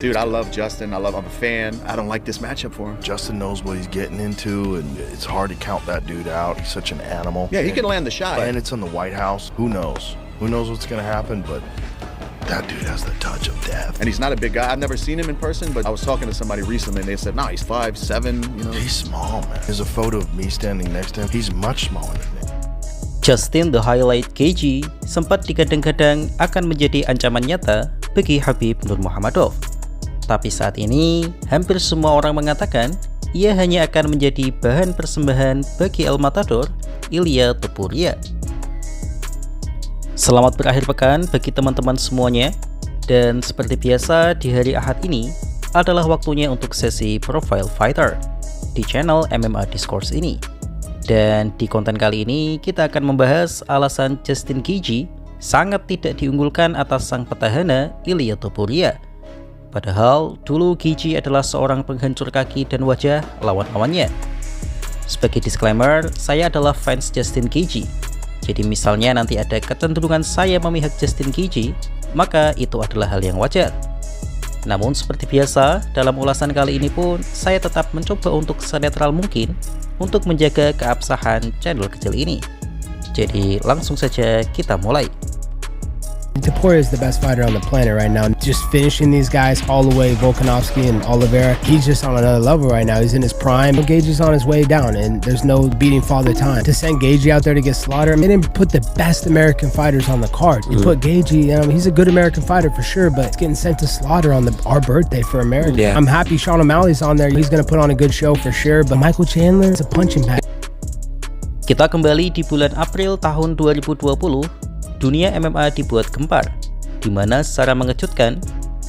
Dude, I love Justin. I'm a fan. I don't like this matchup for him. Justin knows what he's getting into, and it's hard to count that dude out. He's such an animal. Yeah, he can land the shot. And it's in the White House. Who knows? Who knows what's going to happen, but that dude has the touch of death. And he's not a big guy. I've never seen him in person, but I was talking to somebody recently, and they said, no, he's 5'7", you know. He's small, man. There's a photo of me standing next to him. He's much smaller than me. Justin The Highlight KG sempat digadang-gadang akan menjadi ancaman nyata bagi Khabib Nurmagomedov. Tapi saat ini, hampir semua orang mengatakan ia hanya akan menjadi bahan persembahan bagi El Matador, Ilia Topuria. Selamat berakhir pekan bagi teman-teman semuanya. Dan seperti biasa di hari Ahad ini adalah waktunya untuk sesi Profile Fighter di channel MMA Discourse ini. Dan di konten kali ini kita akan membahas alasan Justin Gaethje sangat tidak diunggulkan atas sang petahana Ilia Topuria. Padahal dulu Gaethje adalah seorang penghancur kaki dan wajah lawan-lawannya. Sebagai disclaimer, saya adalah fans Justin Gaethje. Jadi misalnya nanti ada kecenderungan saya memihak Justin Gaethje, maka itu adalah hal yang wajar. Namun seperti biasa, dalam ulasan kali ini pun saya tetap mencoba untuk senetral mungkin untuk menjaga keabsahan channel kecil ini. Jadi langsung saja kita mulai. Topuria is the best fighter on the planet right now. Just finishing these guys, Holloway, Volkanovski, and Oliveira. He's just on another level right now. He's in his prime. Gaethje's on his way down, and there's no beating Father Time. To send Gaethje out there to get slaughtered, they didn't put the best American fighters on the card. You put Gaethje, he's a good American fighter for sure, but he's getting sent to slaughter on our birthday for America. Yeah. I'm happy Sean O'Malley's on there. He's going to put on a good show for sure, but Michael Chandler is a punching bag. Kita kembali di bulan April tahun 2020. Dunia MMA dibuat gempar, di mana secara mengejutkan,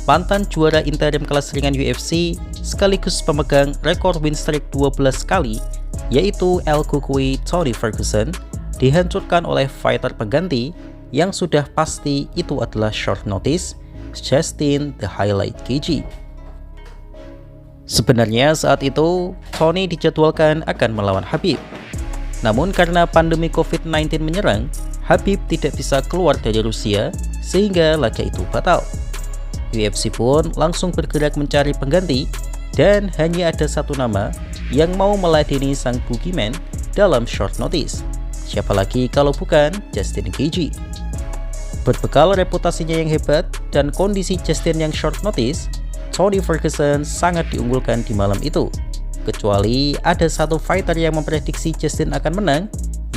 mantan juara interim kelas ringan UFC sekaligus pemegang rekor win streak 12 kali, yaitu El Cucuy Tony Ferguson, dihancurkan oleh fighter pengganti yang sudah pasti itu adalah short notice, Justin The Highlight Gaethje. Sebenarnya saat itu, Tony dijadwalkan akan melawan Khabib. Namun karena pandemi COVID-19 menyerang, Khabib tidak bisa keluar dari Rusia sehingga laga itu batal. UFC pun langsung bergerak mencari pengganti dan hanya ada satu nama yang mau meladeni sang boogeyman dalam short notice. Siapa lagi kalau bukan Justin Gaethje. Berbekal reputasinya yang hebat dan kondisi Justin yang short notice, Tony Ferguson sangat diunggulkan di malam itu. Kecuali ada satu fighter yang memprediksi Justin akan menang,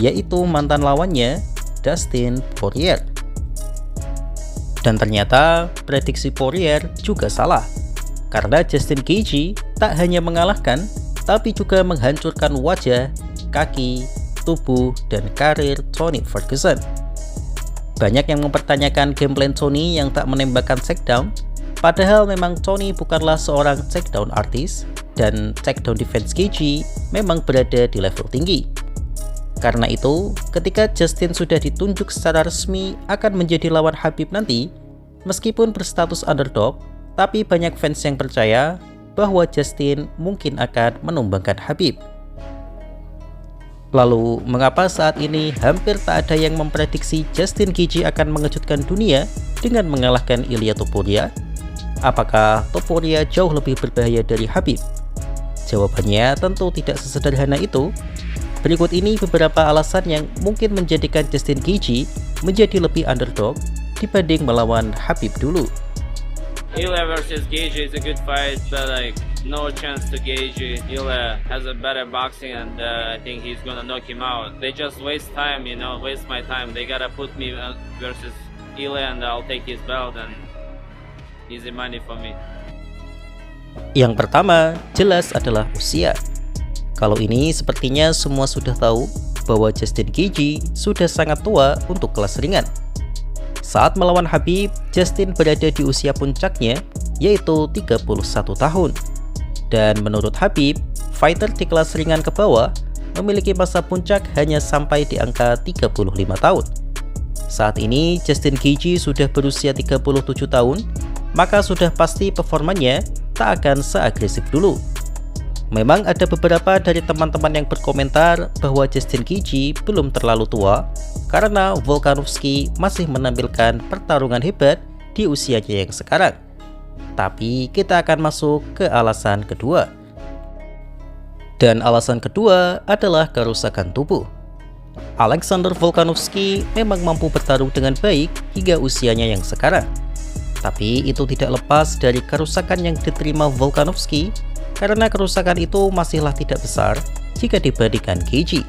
yaitu mantan lawannya Dustin Poirier. Dan ternyata prediksi Poirier juga salah, karena Justin Gaethje tak hanya mengalahkan, tapi juga menghancurkan wajah, kaki, tubuh, dan karir Tony Ferguson. Banyak yang mempertanyakan game plan Tony yang tak menembakkan takedown, padahal memang Tony bukanlah seorang takedown artis, dan takedown defense Gaethje memang berada di level tinggi. Karena itu, ketika Justin sudah ditunjuk secara resmi akan menjadi lawan Khabib nanti, meskipun berstatus underdog, tapi banyak fans yang percaya bahwa Justin mungkin akan menumbangkan Khabib. Lalu, mengapa saat ini hampir tak ada yang memprediksi Justin Gaethje akan mengejutkan dunia dengan mengalahkan Ilia Topuria? Apakah Topuria jauh lebih berbahaya dari Khabib? Jawabannya tentu tidak sesederhana itu. Berikut ini beberapa alasan yang mungkin menjadikan Justin Gaethje menjadi lebih underdog dibanding melawan Khabib dulu. Ilia versus Gaethje is a good fight, but no chance to Gaethje. Ilia has a better boxing, and I think he's gonna knock him out. They just waste time, waste my time. They gotta put me versus Ilia, and I'll take his belt, and easy money for me. Yang pertama, jelas adalah usia. Kalau ini sepertinya semua sudah tahu bahwa Justin Gaethje sudah sangat tua untuk kelas ringan. Saat melawan Khabib, Justin berada di usia puncaknya, yaitu 31 tahun. Dan menurut Khabib, fighter di kelas ringan ke bawah memiliki masa puncak hanya sampai di angka 35 tahun. Saat ini Justin Gaethje sudah berusia 37 tahun, maka sudah pasti performanya tak akan seagresif dulu. Memang ada beberapa dari teman-teman yang berkomentar bahwa Justin Gaethje belum terlalu tua karena Volkanovski masih menampilkan pertarungan hebat di usianya yang sekarang. Tapi kita akan masuk ke alasan kedua. Dan alasan kedua adalah kerusakan tubuh. Alexander Volkanovski memang mampu bertarung dengan baik hingga usianya yang sekarang. Tapi itu tidak lepas dari kerusakan yang diterima Volkanovski, karena kerusakan itu masihlah tidak besar jika dibandingkan Gaethje.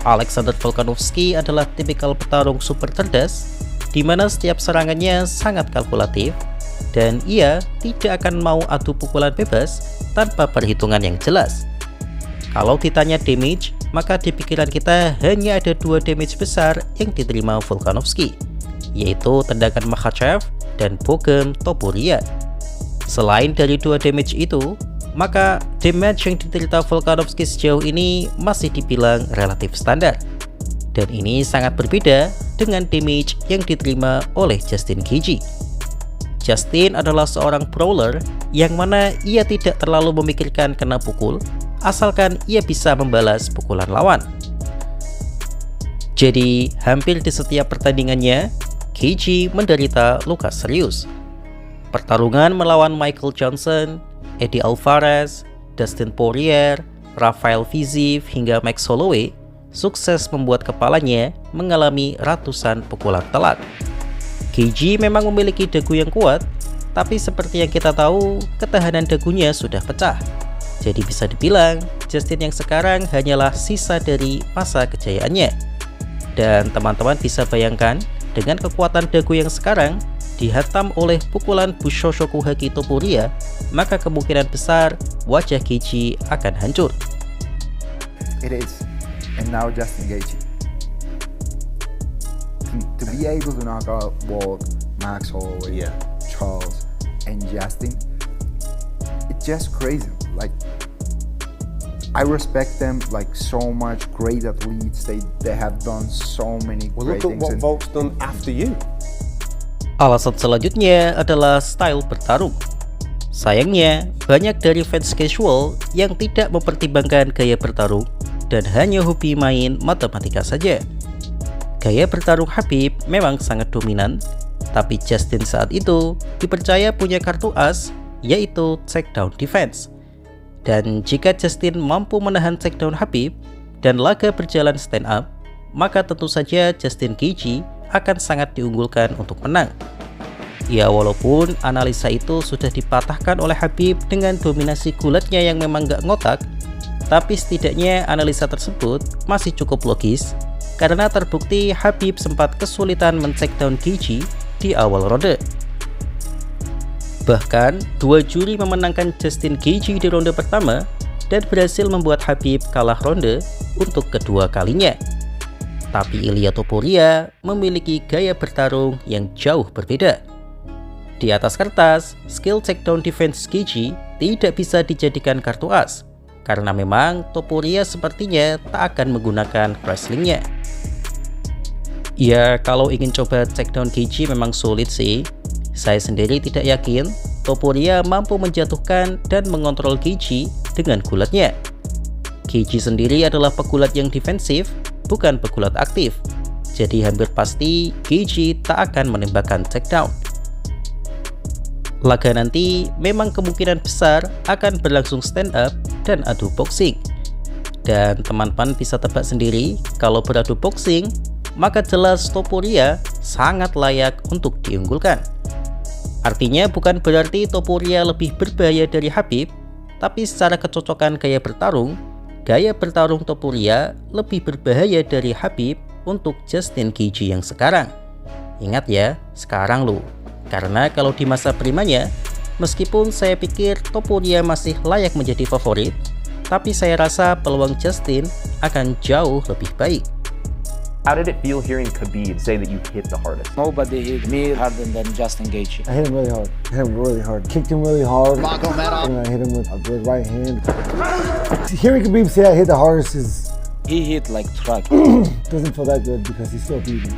Alexander Volkanovski adalah tipikal petarung super cerdas, di mana setiap serangannya sangat kalkulatif, dan ia tidak akan mau adu pukulan bebas tanpa perhitungan yang jelas. Kalau ditanya damage, maka di pikiran kita hanya ada 2 damage besar yang diterima Volkanovski, yaitu tendangan Makhachev dan bogem Topuria. Selain dari 2 damage itu, maka damage yang diderita Volkanovski sejauh ini masih dibilang relatif standar. Dan ini sangat berbeda dengan damage yang diterima oleh Justin Gaethje. Justin adalah seorang brawler yang mana ia tidak terlalu memikirkan kena pukul, asalkan ia bisa membalas pukulan lawan. Jadi, hampir di setiap pertandingannya, Gaethje menderita luka serius. Pertarungan melawan Michael Johnson, Eddie Alvarez, Dustin Poirier, Rafael Fiziev hingga Max Holloway sukses membuat kepalanya mengalami ratusan pukulan telat. Gaethje memang memiliki dagu yang kuat, tapi seperti yang kita tahu, ketahanan dagunya sudah pecah. Jadi bisa dibilang, Justin yang sekarang hanyalah sisa dari masa kejayaannya. Dan teman-teman bisa bayangkan, dengan kekuatan dagu yang sekarang dihantam oleh pukulan Bushoshoku-haki Topuria, maka kemungkinan besar wajah Gaethje akan hancur. It is. And now Justin Gaethje. To be able to knock out both Max Holloway, Charles, and Justin, it's just crazy. Like, I respect them like so much. Great athletes. They have done so many great things. Look at what Volk's done after you. Alasan selanjutnya adalah style bertarung. Sayangnya, banyak dari fans casual yang tidak mempertimbangkan gaya bertarung dan hanya hobi main matematika saja. Gaya bertarung Khabib memang sangat dominan, tapi Justin saat itu dipercaya punya kartu as, yaitu takedown defense. Dan jika Justin mampu menahan takedown Khabib dan laga berjalan stand up, maka tentu saja Justin Gaethje akan sangat diunggulkan untuk menang. Ya, walaupun analisa itu sudah dipatahkan oleh Khabib dengan dominasi gulatnya yang memang gak ngotak, tapi setidaknya analisa tersebut masih cukup logis karena terbukti Khabib sempat kesulitan men-takedown Gaethje di awal ronde. Bahkan, 2 juri memenangkan Justin Gaethje di ronde pertama dan berhasil membuat Khabib kalah ronde untuk kedua kalinya. Tapi Ilia Topuria memiliki gaya bertarung yang jauh berbeda. Di atas kertas, skill takedown defense Gaethje tidak bisa dijadikan kartu as, karena memang Topuria sepertinya tak akan menggunakan wrestlingnya. Ya, kalau ingin coba takedown Gaethje memang sulit sih. Saya sendiri tidak yakin Topuria mampu menjatuhkan dan mengontrol Gaethje dengan gulatnya. Gaethje sendiri adalah pegulat yang defensif, bukan pegulat aktif. Jadi hampir pasti Gaethje tak akan menembakkan takedown. Laga nanti memang kemungkinan besar akan berlangsung stand up dan adu boxing. Dan teman-teman bisa tebak sendiri, kalau beradu boxing, maka jelas Topuria sangat layak untuk diunggulkan. Artinya bukan berarti Topuria lebih berbahaya dari Khabib, tapi secara kecocokan gaya bertarung Topuria lebih berbahaya dari Khabib untuk Justin Gaethje yang sekarang. Ingat ya, sekarang loh. Karena kalau di masa primanya, meskipun saya pikir Topuria masih layak menjadi favorit, tapi saya rasa peluang Justin akan jauh lebih baik. How did it feel hearing Khabib say that you hit the hardest? Nobody hit me harder than Justin Gaethje. I hit him really hard. I hit him really hard. Kicked him really hard. Magomedov. And I hit him with a good right hand. Hearing Khabib say I hit the hardest is He hit like truck. doesn't feel that good because he's still beating.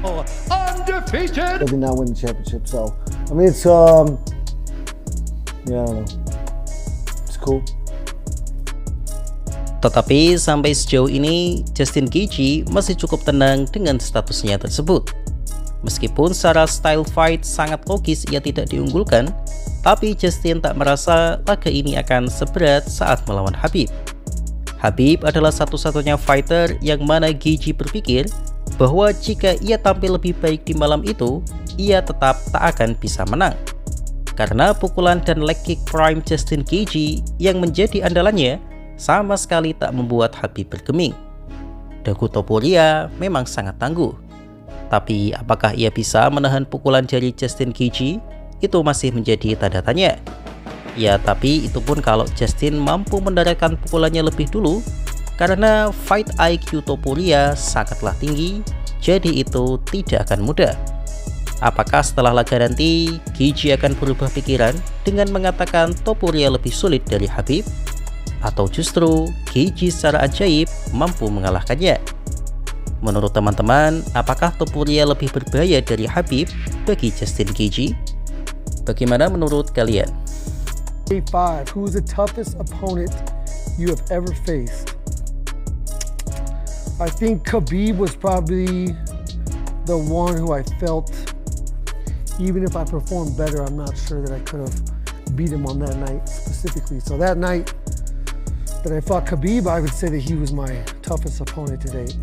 Undefeated. They did not win the championship, so I mean it's yeah, I don't know. It's cool. Tetapi sampai sejauh ini, Justin Gaethje masih cukup tenang dengan statusnya tersebut. Meskipun secara style fight sangat logis ia tidak diunggulkan, Tapi Justin tak merasa laga ini akan seberat saat melawan Khabib. Khabib adalah satu-satunya fighter yang mana Gaethje berpikir bahwa jika ia tampil lebih baik di malam itu, ia tetap tak akan bisa menang. Karena pukulan dan leg kick prime Justin Gaethje yang menjadi andalannya sama sekali tak membuat Khabib bergeming. Dagu Topuria memang sangat tangguh. Tapi apakah ia bisa menahan pukulan jari Justin Gaethje? Itu masih menjadi tanda tanya. Ya, tapi itu pun kalau Justin mampu mendaratkan pukulannya lebih dulu, karena fight IQ Topuria sangatlah tinggi, jadi itu tidak akan mudah. Apakah setelah laga nanti, Gaethje akan berubah pikiran dengan mengatakan Topuria lebih sulit dari Khabib? Atau justru Gaethje secara ajaib mampu mengalahkannya? Menurut teman-teman, apakah Topuria lebih berbahaya dari Khabib bagi Justin Gaethje? Bagaimana menurut kalian? A5, who's the toughest opponent you have ever faced? I think Khabib was probably the one who I felt, even if I performed better, I'm not sure that I could have beat him on that night specifically. So that night that I fought Khabib, I would say that he was my toughest opponent to date.